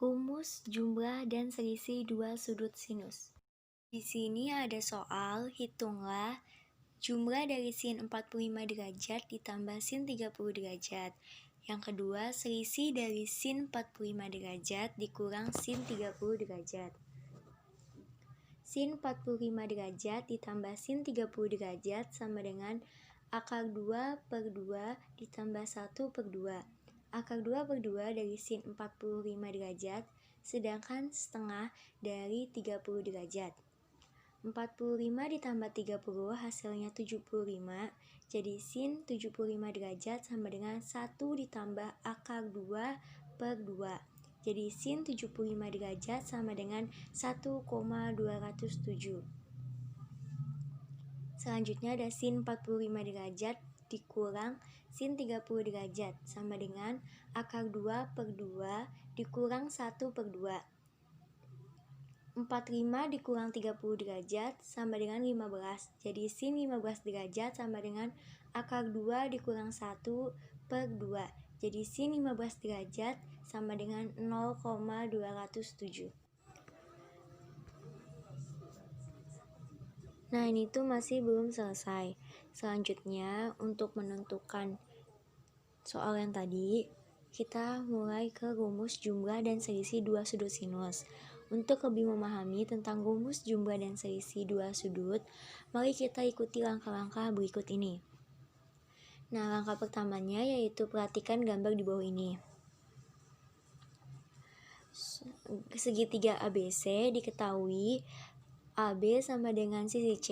Rumus, jumlah, dan selisih dua sudut sinus. Di sini ada soal, hitunglah jumlah dari sin 45 derajat ditambah sin 30 derajat. Yang kedua, selisih dari sin 45 derajat dikurang sin 30 derajat. Sin 45 derajat ditambah sin 30 derajat sama dengan akar 2 per 2 ditambah 1 per 2. Akar 2 per 2 dari sin 45 derajat, sedangkan setengah dari 30 derajat. 45 ditambah 30 hasilnya 75, jadi sin 75 derajat sama dengan 1 ditambah akar 2 per 2. Jadi sin 75 derajat sama dengan 1,207. Selanjutnya ada sin 45 derajat dikurang sin 30 derajat sama dengan akar 2 per 2 dikurang 1 per 2. 45 dikurang 30 derajat sama dengan 15. Jadi sin 15 derajat sama dengan akar 2 dikurang 1 per 2. Jadi sin 15 derajat sama dengan 0,207. Nah, ini tuh masih belum selesai. Selanjutnya, untuk menentukan soal yang tadi, kita mulai ke rumus jumlah dan selisih dua sudut sinus. Untuk lebih memahami tentang rumus jumlah dan selisih dua sudut, mari kita ikuti langkah-langkah berikut ini. Nah, langkah pertamanya yaitu perhatikan gambar di bawah ini. Segitiga ABC diketahui AB sama dengan sisi C,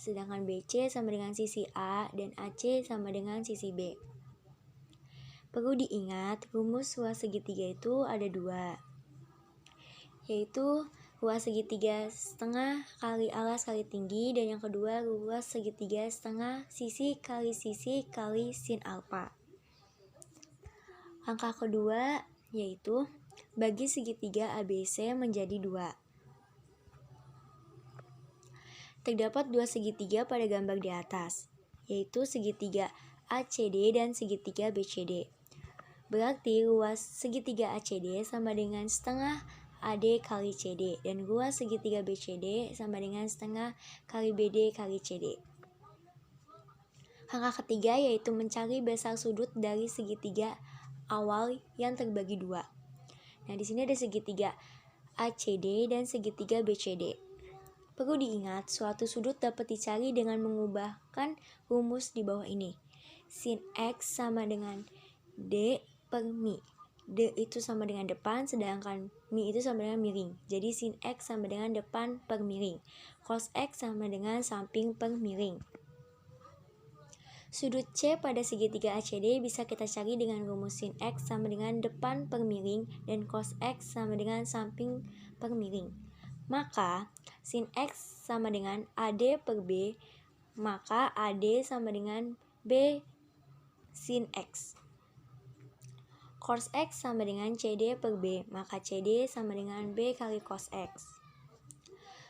sedangkan BC sama dengan sisi A, dan AC sama dengan sisi B. Perlu diingat, rumus ruas segitiga itu ada dua, yaitu ruas segitiga setengah kali alas kali tinggi, dan yang kedua ruas segitiga setengah sisi kali sin alfa. Langkah kedua yaitu bagi segitiga ABC menjadi dua. Terdapat dua segitiga pada gambar di atas, yaitu segitiga ACD dan segitiga BCD. Berarti ruas segitiga ACD sama dengan setengah AD kali CD, dan ruas segitiga BCD sama dengan setengah kali BD kali CD. Langkah ketiga yaitu mencari besar sudut dari segitiga awal yang terbagi dua. Nah, di sini ada segitiga ACD dan segitiga BCD. Perlu diingat, suatu sudut dapat dicari dengan mengubahkan rumus di bawah ini. Sin X sama dengan D per mi. D itu sama dengan depan, sedangkan mi itu sama dengan miring. Jadi sin X sama dengan depan per miring. Cos X sama dengan samping per miring. Sudut C pada segitiga ACD bisa kita cari dengan rumus sin X sama dengan depan per miring dan cos X sama dengan samping per miring. Maka sin X sama dengan AD per B, maka AD sama dengan B sin X. Cos X sama dengan CD per B, maka CD sama dengan B kali cos X.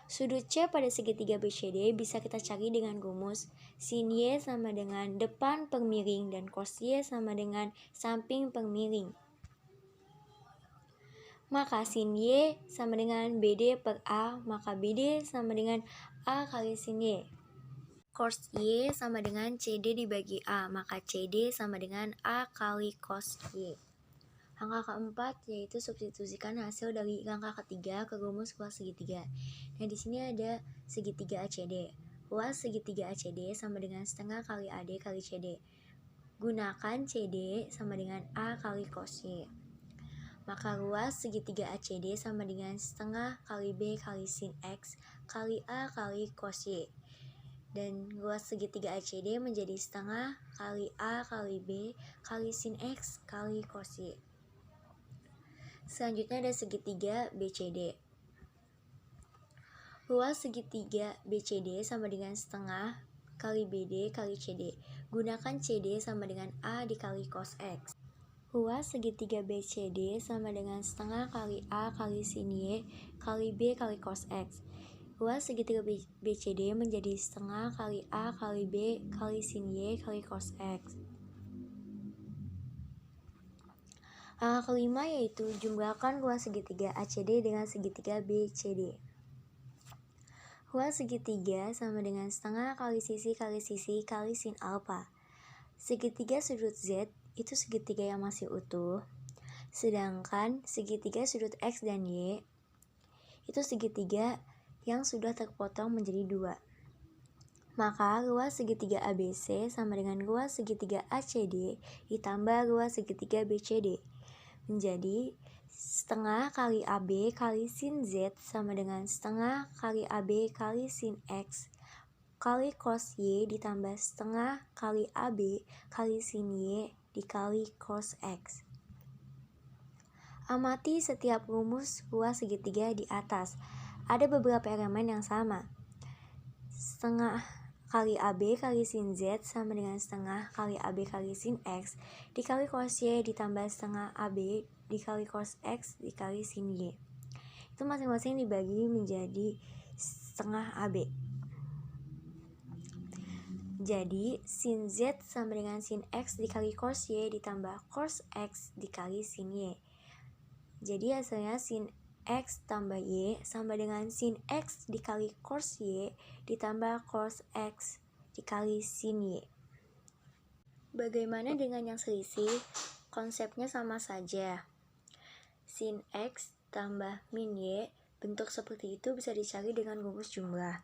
Sudut C pada segitiga BCD bisa kita cari dengan rumus sin Y sama dengan depan per miring dan cos Y sama dengan samping per miring. Maka sin Y sama dengan BD per A, maka BD sama dengan A kali sin Y. Cos Y sama dengan CD dibagi A, maka CD sama dengan A kali cos Y. Langkah keempat yaitu substitusikan hasil dari langkah ketiga ke rumus ruas segitiga. Nah, di sini ada segitiga ACD. Ruas segitiga ACD sama dengan setengah kali AD kali CD. Gunakan CD sama dengan A kali cos Y. Maka ruas segitiga ACD sama dengan setengah kali B kali sin X kali A kali cos Y. Dan ruas segitiga ACD menjadi setengah kali A kali B kali sin X kali cos Y. Selanjutnya ada segitiga BCD. Ruas segitiga BCD sama dengan setengah kali BD kali CD. Gunakan CD sama dengan A dikali cos X. Ruas segitiga BCD sama dengan setengah kali A kali sin Y kali B kali cos X. Ruas segitiga BCD menjadi setengah kali A kali B kali sin Y kali cos X. Angka kelima yaitu jumlahkan ruas segitiga ACD dengan segitiga BCD. Ruas segitiga sama dengan setengah kali sisi kali sin alfa. Segitiga sudut Z itu segitiga yang masih utuh, sedangkan segitiga sudut X dan Y itu segitiga yang sudah terpotong menjadi 2. Maka ruas segitiga ABC sama dengan ruas segitiga ACD ditambah ruas segitiga BCD menjadi setengah kali AB kali sin Z sama dengan setengah kali AB kali sin X kali cos Y ditambah setengah kali AB kali sin Y dikali cos X. Amati setiap rumus ruas segitiga di atas. Ada beberapa elemen yang sama. Setengah kali AB kali sin Z sama dengan setengah kali AB kali sin X dikali cos Y ditambah setengah AB dikali cos X dikali sin Y. Itu masing-masing dibagi menjadi setengah AB. Jadi sin Z sama dengan sin X dikali cos Y ditambah cos X dikali sin Y. Jadi hasilnya sin X tambah Y sama dengan sin X dikali cos Y ditambah cos X dikali sin Y. Bagaimana dengan yang selisih? Konsepnya sama saja. Sin X tambah min Y, bentuk seperti itu bisa dicari dengan rumus jumlah.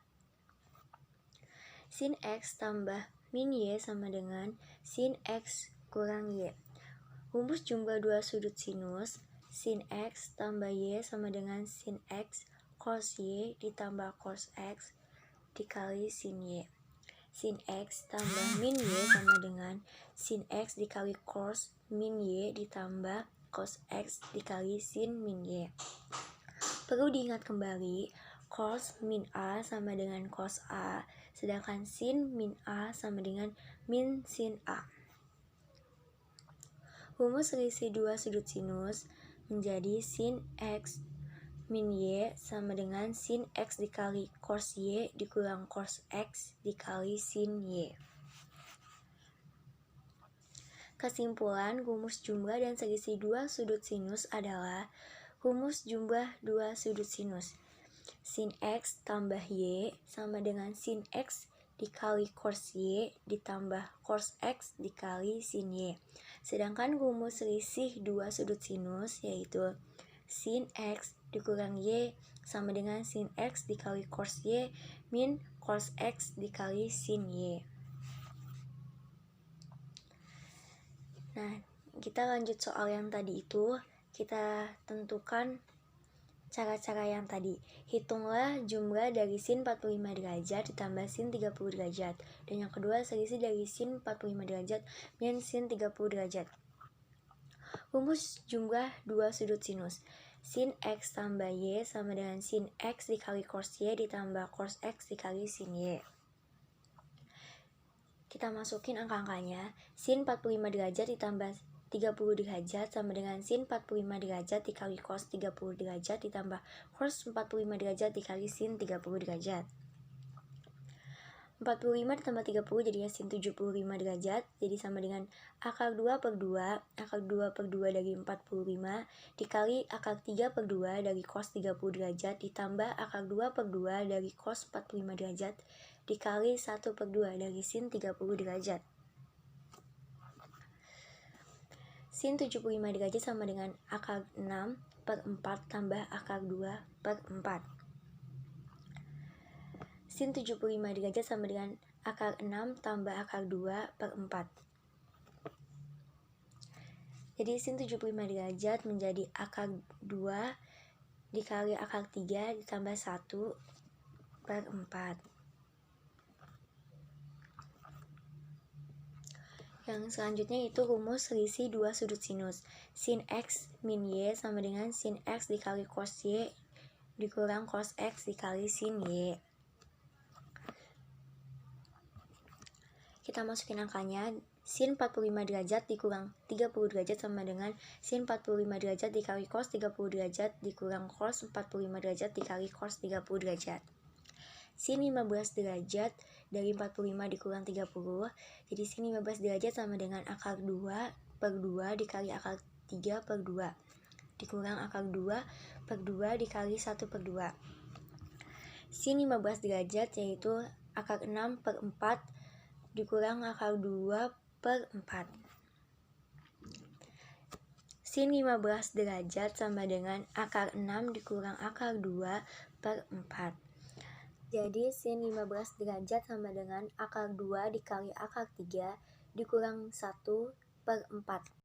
Sin X tambah min Y sama dengan sin X kurang Y. Rumus jumlah dua sudut sinus, sin X tambah Y sama dengan sin X cos Y ditambah cos X dikali sin Y. Sin X tambah min Y sama dengan sin X dikali cos min Y ditambah cos X dikali sin min Y. Perlu diingat kembali, cos min A sama dengan cos A, sedangkan sin min A sama dengan min sin A. Rumus selisih dua sudut sinus menjadi sin X min Y sama dengan sin X dikali cos Y dikurang cos X dikali sin Y. Kesimpulan, rumus jumlah dan selisih dua sudut sinus adalah rumus jumlah dua sudut sinus. Sin X tambah Y sama dengan sin X dikali cos Y ditambah cos X dikali sin Y. Sedangkan rumus selisih dua sudut sinus yaitu sin X dikurang Y sama dengan sin X dikali cos Y min cos X dikali sin Y. Nah, kita lanjut soal yang tadi itu. Kita tentukan cara-cara yang tadi. Hitunglah jumlah dari sin 45 derajat ditambah sin 30 derajat. Dan yang kedua, selisih dari sin 45 derajat min sin 30 derajat. Rumus jumlah dua sudut sinus. Sin X tambah Y sama dengan sin X dikali cos Y ditambah cos X dikali sin Y. Kita masukin angka-angkanya. Sin 45 derajat ditambah 30 derajat sama dengan sin 45 derajat dikali cos 30 derajat ditambah cos 45 derajat dikali sin 30 derajat. 45 ditambah 30 jadinya sin 75 derajat, jadi sama dengan akar 2 per 2, akar 2 per 2 dari 45 dikali akar 3 per 2 dari cos 30 derajat ditambah akar 2 per 2 dari cos 45 derajat dikali 1 per 2 dari sin 30 derajat. Sin 75 derajat sama dengan akar 6 per 4 tambah akar 2 per 4. Sin 75 derajat sama dengan akar 6 tambah akar 2 per 4. Jadi sin 75 derajat menjadi akar 2 dikali akar 3 ditambah 1 per 4. Yang selanjutnya itu rumus selisih dua sudut sinus. Sin X min Y sama dengan sin X dikali cos Y dikurang cos X dikali sin Y. Kita masukin angkanya. Sin 45 derajat dikurang 30 derajat sama dengan sin 45 derajat dikali cos 30 derajat dikurang cos 45 derajat dikali cos 30 derajat. Sin 15 derajat dari 45 dikurang 30, jadi sin 15 derajat sama dengan akar 2 per 2 dikali akar 3/2 dikurang akar 2/2 dikali 1/2. Sin 15 derajat yaitu akar 6/4 dikurang akar 2/4. Sin 15 derajat sama dengan akar 6 dikurang akar 2/4. Jadi sin 15 derajat sama dengan akar 2 dikali akar 3 dikurang 1/4.